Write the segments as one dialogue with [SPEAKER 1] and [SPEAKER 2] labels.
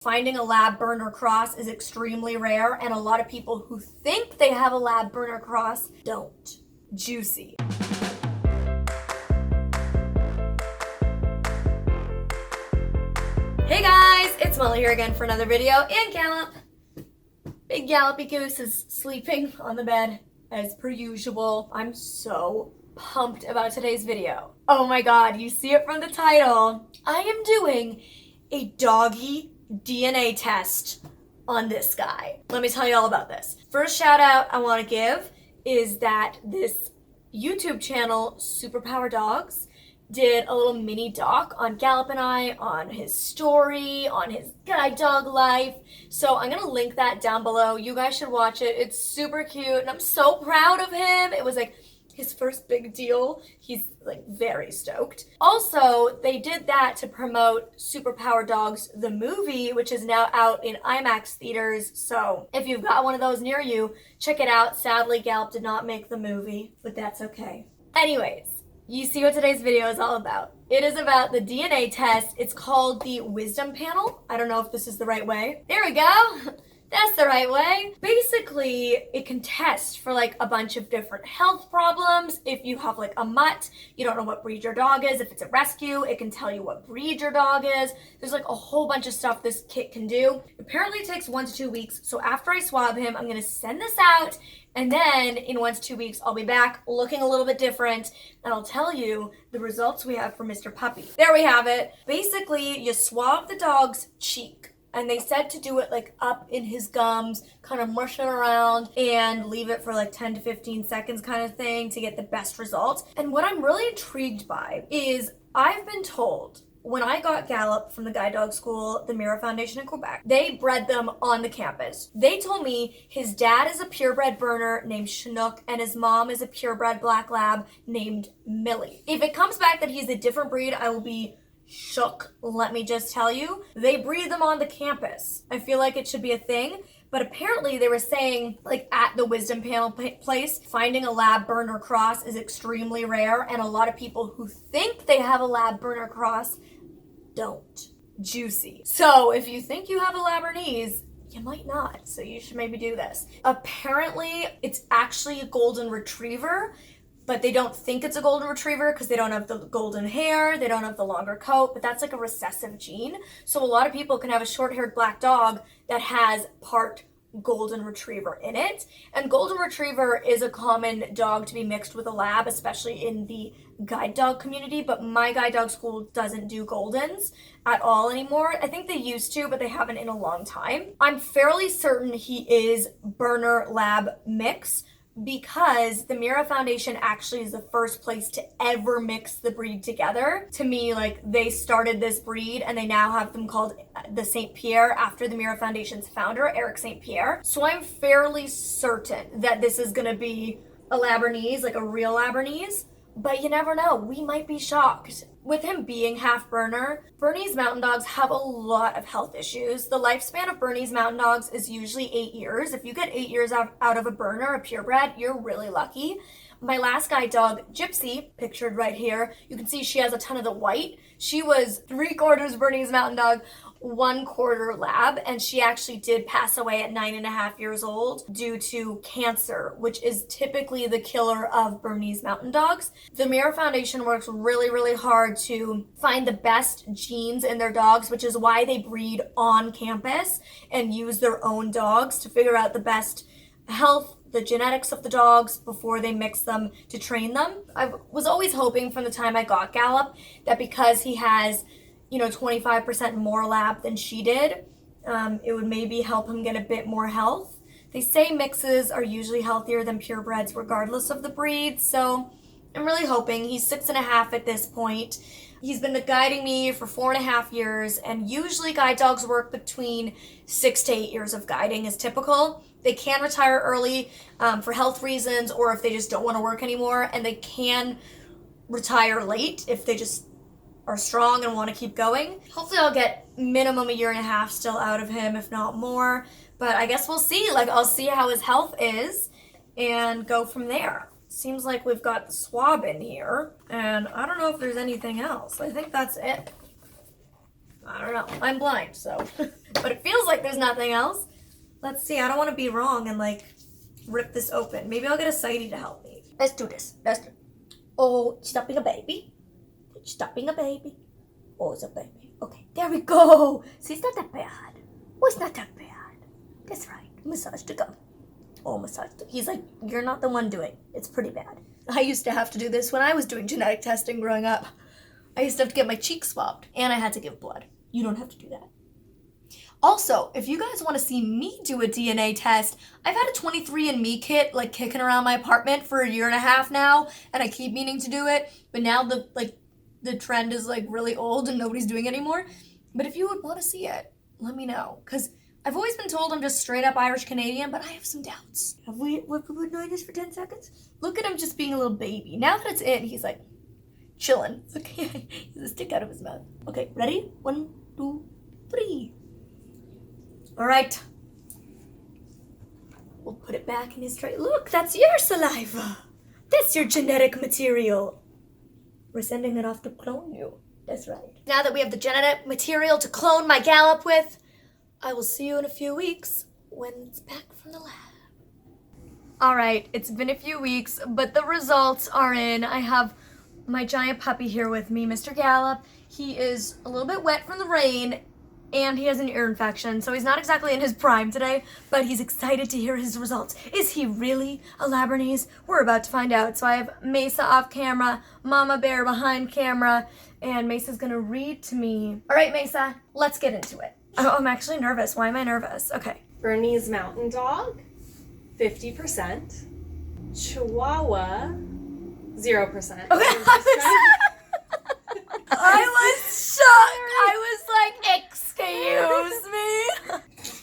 [SPEAKER 1] Finding a lab burner cross is extremely rare, and a lot of people who think they have a lab burner cross don't. Juicy. Hey guys, it's Molly here again for another video, and Gallop. Big Gallopy Goose is sleeping on the bed as per usual. I'm so pumped about today's video. Oh my god, you see it from the title. I am doing a doggy DNA test on this guy. Let me tell you all about this. First shout out I want to give is that this YouTube channel, Superpower Dogs, did a little mini doc on Gallop and I, on his story, on his guide dog life. So I'm gonna link that down below. You guys should watch it. It's super cute and I'm so proud of him. It was like his first big deal. He's like very stoked. Also, they did that to promote Superpower Dogs, the movie, which is now out in IMAX theaters. So if you've got one of those near you, check it out. Sadly, Gallop did not make the movie, but that's okay. Anyways, you see what today's video is all about. It is about the DNA test. It's called the Wisdom Panel. I don't know if this is the right way. There we go. That's the right way. Basically, it can test for like a bunch of different health problems. If you have like a mutt, you don't know what breed your dog is. If it's a rescue, it can tell you what breed your dog is. There's like a whole bunch of stuff this kit can do. Apparently it takes 1 to 2 weeks. So after I swab him, I'm gonna send this out, and then in 1 to 2 weeks, I'll be back looking a little bit different, and I'll tell you the results we have for Mr. Puppy. There we have it. Basically, you swab the dog's cheek. And they said to do it like up in his gums, kind of mush it around and leave it for like 10 to 15 seconds kind of thing to get the best results. And what I'm really intrigued by is I've been told when I got Gallop from the guide dog school, the Mira Foundation in Quebec, they bred them on the campus. They told me his dad is a purebred burner named Chinook and his mom is a purebred black lab named Millie. If it comes back that he's a different breed, I will be shook, let me just tell you. They breed them on the campus. I feel like it should be a thing, but apparently they were saying, like at the Wisdom Panel place, finding a lab burner cross is extremely rare, and a lot of people who think they have a lab burner cross don't. Juicy. So if you think you have a Labernese, you might not, so you should maybe do this. Apparently, it's actually a golden retriever, but they don't think it's a golden retriever because they don't have the golden hair, they don't have the longer coat, but that's like a recessive gene. So a lot of people can have a short-haired black dog that has part golden retriever in it. And golden retriever is a common dog to be mixed with a lab, especially in the guide dog community, but my guide dog school doesn't do goldens at all anymore. I think they used to, but they haven't in a long time. I'm fairly certain he is burner lab mix, because the Mira Foundation actually is the first place to ever mix the breed together. To me, like, they started this breed and they now have them called the St. Pierre after the Mira Foundation's founder, Eric St. Pierre. So I'm fairly certain that this is gonna be a Labernese, like a real Labernese, but you never know, we might be shocked. With him being half burner, Bernese Mountain Dogs have a lot of health issues. The lifespan of Bernese Mountain Dogs is usually 8 years. If you get 8 years out of a burner, a purebred, you're really lucky. My last guide dog, Gypsy, pictured right here, you can see she has a ton of the white. She was 3/4 Bernese Mountain Dog, 1/4 lab, and she actually did pass away at 9.5 years old due to cancer, which is typically the killer of Bernese Mountain Dogs. The Mira Foundation works really, really hard to find the best genes in their dogs, which is why they breed on campus and use their own dogs to figure out the best health, the genetics of the dogs before they mix them to train them. I was always hoping from the time I got Gallop that because he has 25% more lab than she did, it would maybe help him get a bit more health. They say mixes are usually healthier than purebreds regardless of the breed, so I'm really hoping. He's 6.5 at this point. He's been guiding me for 4.5 years, and usually guide dogs work between 6 to 8 years of guiding is typical. They can retire early for health reasons, or if they just don't want to work anymore, and they can retire late if they just are strong and want to keep going. Hopefully I'll get minimum 1.5 years still out of him, if not more, but I guess we'll see. Like, I'll see how his health is and go from there. Seems like we've got the swab in here, and I don't know if there's anything else. I think that's it. I don't know. I'm blind, so. But it feels like there's nothing else. Let's see. I don't want to be wrong and like rip this open. Maybe I'll get a sighty to help me. Let's do this. Oh, stop being a baby. Stop being a baby. Oh, it's a baby. Okay, there we go. See, it's not that bad. Oh, it's not that bad. That's right. Massage the gum. Oh, massage the... He's like, you're not the one doing. It's pretty bad. I used to have to do this when I was doing genetic testing growing up. I used to have to get my cheeks swabbed, and I had to give blood. You don't have to do that. Also, if you guys want to see me do a DNA test, I've had a 23andMe kit like kicking around my apartment for 1.5 years now, and I keep meaning to do it, but now the trend is like really old and nobody's doing it anymore. But if you would want to see it, let me know, because I've always been told I'm just straight up Irish Canadian, but I have some doubts. We've been doing this for 10 seconds? Look at him just being a little baby. Now that it's in, he's like chilling. Okay, he has a stick out of his mouth. Okay, ready? 1, 2, 3. All right. We'll put it back in his tray. Look, that's your saliva. That's your genetic material. We're sending it off to clone you. That's right. Now that we have the genetic material to clone my Gallop with, I will see you in a few weeks when it's back from the lab. All right, it's been a few weeks, but the results are in. I have my giant puppy here with me, Mr. Gallop. He is a little bit wet from the rain, and he has an ear infection, so he's not exactly in his prime today, but he's excited to hear his results. Is he really a Labradorese? We're about to find out. So I have Mesa off camera, Mama Bear behind camera, and Mesa's gonna read to me. All right, Mesa, let's get into it. Oh, I'm actually nervous. Why am I nervous? Okay.
[SPEAKER 2] Bernese Mountain Dog, 50%. Chihuahua, 0%.
[SPEAKER 1] Okay. I was shocked. I was like, excuse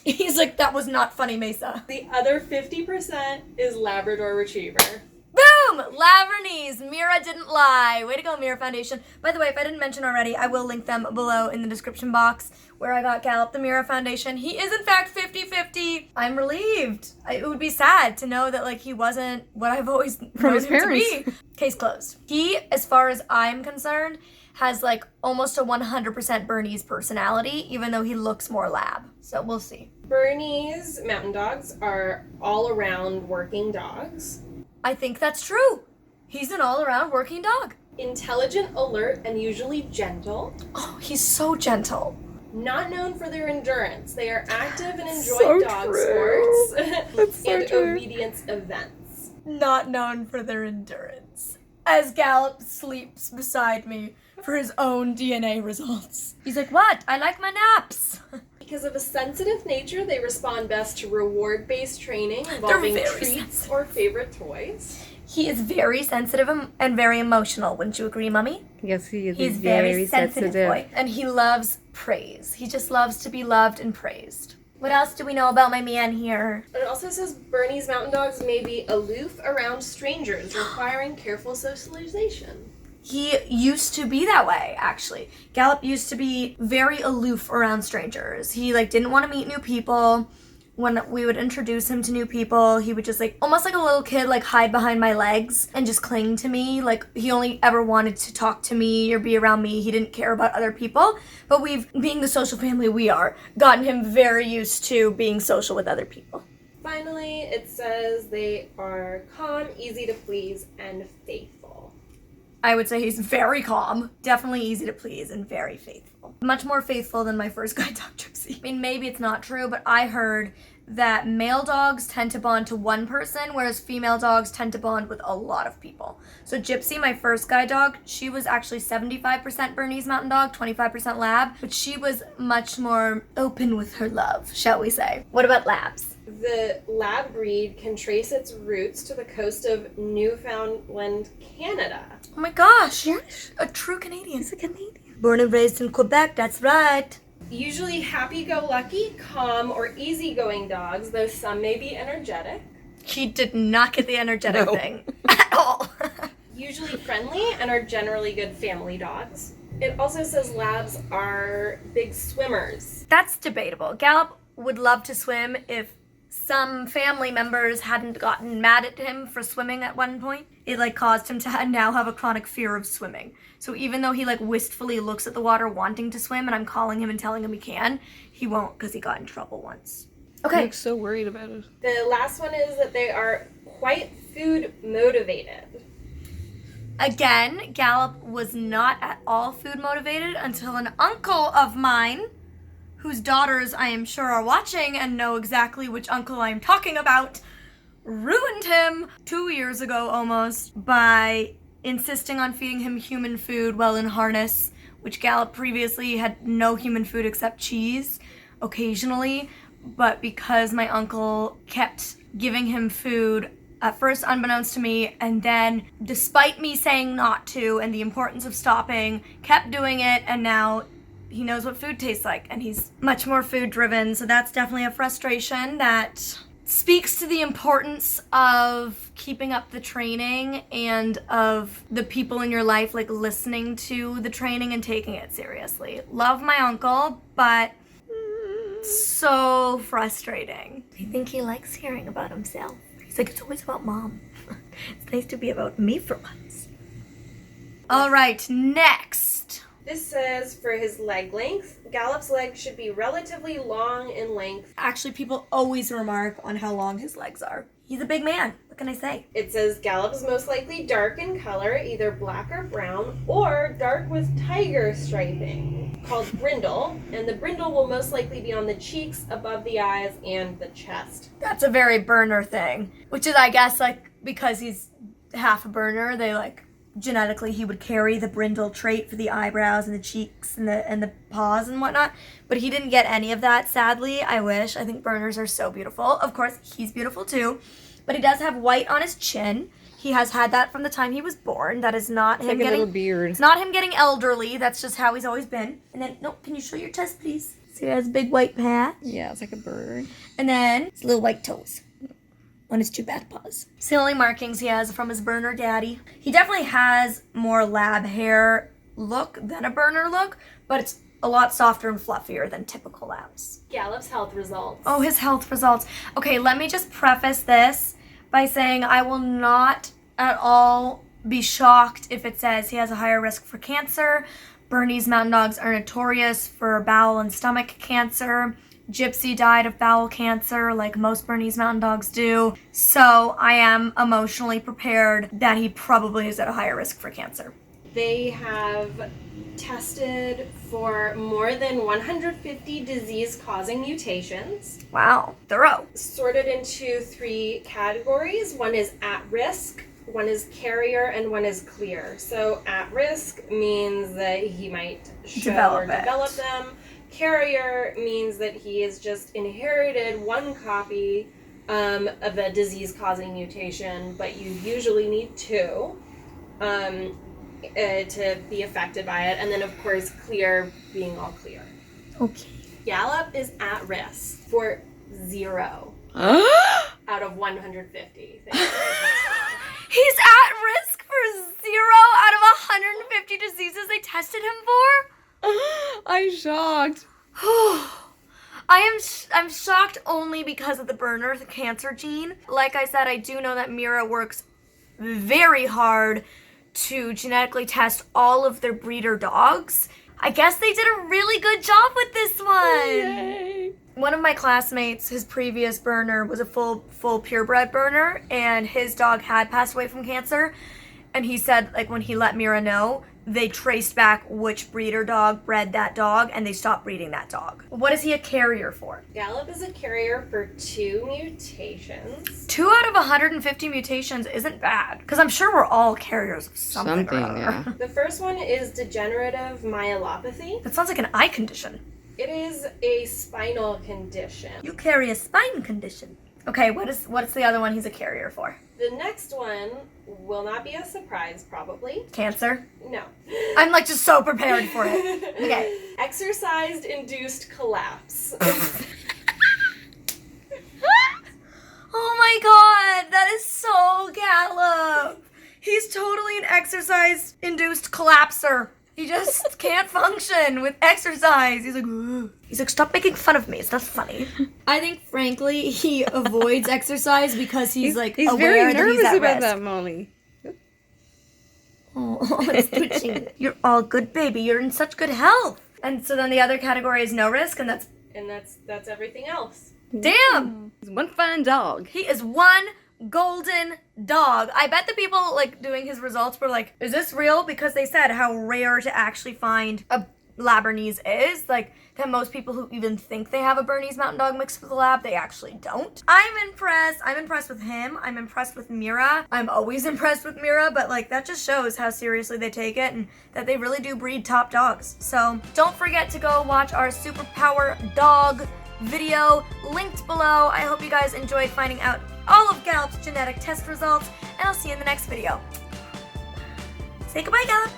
[SPEAKER 1] me? He's like, that was not funny, Mesa.
[SPEAKER 2] The other 50% is Labrador Retriever.
[SPEAKER 1] Boom! Labradorese. Mira didn't lie. Way to go, Mira Foundation. By the way, if I didn't mention already, I will link them below in the description box where I got Gallop the Mira Foundation. He is, in fact, 50-50. I'm relieved. It would be sad to know that, like, he wasn't what I've always known him to be. Case closed. He, as far as I'm concerned, has, like, almost a 100% Bernese personality, even though he looks more lab. So we'll see.
[SPEAKER 2] Bernese Mountain Dogs are all-around working dogs.
[SPEAKER 1] I think that's true. He's an all-around working dog.
[SPEAKER 2] Intelligent, alert, and usually gentle.
[SPEAKER 1] Oh, he's so gentle.
[SPEAKER 2] Not known for their endurance. They are active and enjoy dog sports and obedience events.
[SPEAKER 1] Not known for their endurance. As Gallop sleeps beside me for his own DNA results. He's like, what? I like my naps.
[SPEAKER 2] Because of a sensitive nature, they respond best to reward-based training involving treats or favorite toys.
[SPEAKER 1] He is very sensitive and very emotional. Wouldn't you agree, Mommy?
[SPEAKER 3] Yes, he is.
[SPEAKER 1] He's very sensitive boy. And he loves praise. He just loves to be loved and praised. What else do we know about my man here?
[SPEAKER 2] It also says Bernese Mountain Dogs may be aloof around strangers, requiring careful socialization.
[SPEAKER 1] He used to be that way, actually. Gallop used to be very aloof around strangers. He, like, didn't want to meet new people. When we would introduce him to new people, he would just, like, almost like a little kid, like, hide behind my legs and just cling to me. Like, he only ever wanted to talk to me or be around me. He didn't care about other people. But we've, being the social family we are, gotten him very used to being social with other people.
[SPEAKER 2] Finally, it says they are calm, easy to please, and faithful.
[SPEAKER 1] I would say he's very calm, definitely easy to please, and very faithful. Much more faithful than my first guide dog, Gypsy. I mean, maybe it's not true, but I heard that male dogs tend to bond to one person, whereas female dogs tend to bond with a lot of people. So Gypsy, my first guide dog, she was actually 75% Bernese Mountain Dog, 25% Lab, but she was much more open with her love, shall we say. What about Labs?
[SPEAKER 2] The Lab breed can trace its roots to the coast of Newfoundland, Canada.
[SPEAKER 1] Oh my gosh, you're a true Canadian. He's a Canadian. Born and raised in Quebec, that's right.
[SPEAKER 2] Usually happy-go-lucky, calm, or easygoing dogs, though some may be energetic.
[SPEAKER 1] He did not get the energetic thing at all.
[SPEAKER 2] Usually friendly and are generally good family dogs. It also says Labs are big swimmers.
[SPEAKER 1] That's debatable. Gallop would love to swim if some family members hadn't gotten mad at him for swimming at one point. it like caused him to now have a chronic fear of swimming. So even though he like wistfully looks at the water wanting to swim and I'm calling him and telling him he can, he won't because he got in trouble once. Okay.
[SPEAKER 3] I'm so worried about it.
[SPEAKER 2] The last one is that they are quite food motivated.
[SPEAKER 1] Again, Gallop was not at all food motivated until an uncle of mine, whose daughters I am sure are watching and know exactly which uncle I'm talking about, ruined him 2 years ago almost by insisting on feeding him human food while in harness, which Gallop previously had no human food except cheese occasionally. But because my uncle kept giving him food, at first unbeknownst to me, and then despite me saying not to and the importance of stopping, kept doing it, and now he knows what food tastes like, and he's much more food driven. So that's definitely a frustration that speaks to the importance of keeping up the training and of the people in your life like listening to the training and taking it seriously. Love my uncle, but so frustrating. I think he likes hearing about himself. He's like, it's always about mom. It's nice to be about me for once. All right, next.
[SPEAKER 2] This says for his leg length, Gallop's legs should be relatively long in length.
[SPEAKER 1] Actually, people always remark on how long his legs are. He's a big man. What can I say?
[SPEAKER 2] It says Gallop is most likely dark in color, either black or brown, or dark with tiger striping, called brindle, and the brindle will most likely be on the cheeks, above the eyes, and the chest.
[SPEAKER 1] That's a very burner thing, which is, I guess, like, because he's half a burner, they, like, genetically he would carry the brindle trait for the eyebrows and the cheeks and the paws and whatnot, but he didn't get any of that, sadly. I wish. I think burners are so beautiful. Of course, he's beautiful too, but he does have white on his chin. He has had that from the time he was born. That is not him
[SPEAKER 3] Like a
[SPEAKER 1] getting
[SPEAKER 3] little beard.
[SPEAKER 1] It's not him getting elderly. That's just how he's always been. And then, no, can you show your chest, please? So he has a big white patch.
[SPEAKER 3] Yeah, it's like a bird.
[SPEAKER 1] And then his little white toes on his two back paws. It's the only markings he has from his burner daddy. He definitely has more lab hair look than a burner look, but it's a lot softer and fluffier than typical labs.
[SPEAKER 2] Gallop's health results.
[SPEAKER 1] Oh, his health results. Okay, let me just preface this by saying I will not at all be shocked if it says he has a higher risk for cancer. Bernese Mountain Dogs are notorious for bowel and stomach cancer. Gypsy died of bowel cancer like most Bernese Mountain Dogs do. So I am emotionally prepared that he probably is at a higher risk for cancer.
[SPEAKER 2] They have tested for more than 150 disease-causing mutations.
[SPEAKER 1] Wow, thorough.
[SPEAKER 2] Sorted into 3 categories. One is at risk, one is carrier, and one is clear. So at risk means that he might show or develop them. Carrier means that he has just inherited one copy of a disease-causing mutation, but you usually need 2 to be affected by it. And then, of course, clear being all clear.
[SPEAKER 1] Okay.
[SPEAKER 2] Gallop is at risk for 0 out of 150.
[SPEAKER 1] He's at risk for 0 out of 150 diseases they tested him for?
[SPEAKER 3] I'm shocked.
[SPEAKER 1] I'm shocked only because of the burner, the cancer gene. Like I said, I do know that Mira works very hard to genetically test all of their breeder dogs. I guess they did a really good job with this one.
[SPEAKER 3] Yay.
[SPEAKER 1] One of my classmates, his previous burner was a full purebred burner, and his dog had passed away from cancer. And he said, like, when he let Mira know, they traced back which breeder dog bred that dog, and they stopped breeding that dog. What is he a carrier for?
[SPEAKER 2] Gallop is a carrier for 2 mutations.
[SPEAKER 1] 2 out of 150 mutations isn't bad, because I'm sure we're all carriers of something or other.
[SPEAKER 3] Yeah.
[SPEAKER 2] The first one is degenerative myelopathy.
[SPEAKER 1] That sounds like an eye condition.
[SPEAKER 2] It is a spinal condition.
[SPEAKER 1] You carry a spine condition. Okay, what's the other one he's a carrier for?
[SPEAKER 2] The next one will not be a surprise, probably.
[SPEAKER 1] Cancer?
[SPEAKER 2] No.
[SPEAKER 1] I'm like just so prepared for it. Okay.
[SPEAKER 2] Exercise-induced collapse.
[SPEAKER 1] Oh my god, that is so Gallop. He's totally an exercise-induced collapser. He just can't function with exercise. He's like, ugh. He's like, stop making fun of me. It's not funny. I think, frankly, he avoids exercise because he's like
[SPEAKER 3] He's
[SPEAKER 1] aware
[SPEAKER 3] very
[SPEAKER 1] that he's
[SPEAKER 3] nervous
[SPEAKER 1] at
[SPEAKER 3] about
[SPEAKER 1] risk.
[SPEAKER 3] that, Molly.
[SPEAKER 1] Oh, it's twitching. You're all good, baby. You're in such good health. And so then the other category is no risk, and that's
[SPEAKER 2] everything else.
[SPEAKER 1] damn.
[SPEAKER 3] He's one fine dog.
[SPEAKER 1] He is one golden dog. I bet the people like doing his results were like, is this real? Because they said how rare to actually find a Lab Bernese is. Like that most people who even think they have a Bernese Mountain Dog mixed with a Lab, they actually don't. I'm impressed. I'm impressed with him. I'm impressed with Mira. I'm always impressed with Mira, but like that just shows how seriously they take it and that they really do breed top dogs. So don't forget to go watch our superpower dog video linked below. I hope you guys enjoyed finding out all of Gallop's genetic test results, and I'll see you in the next video. Say goodbye, Gallop.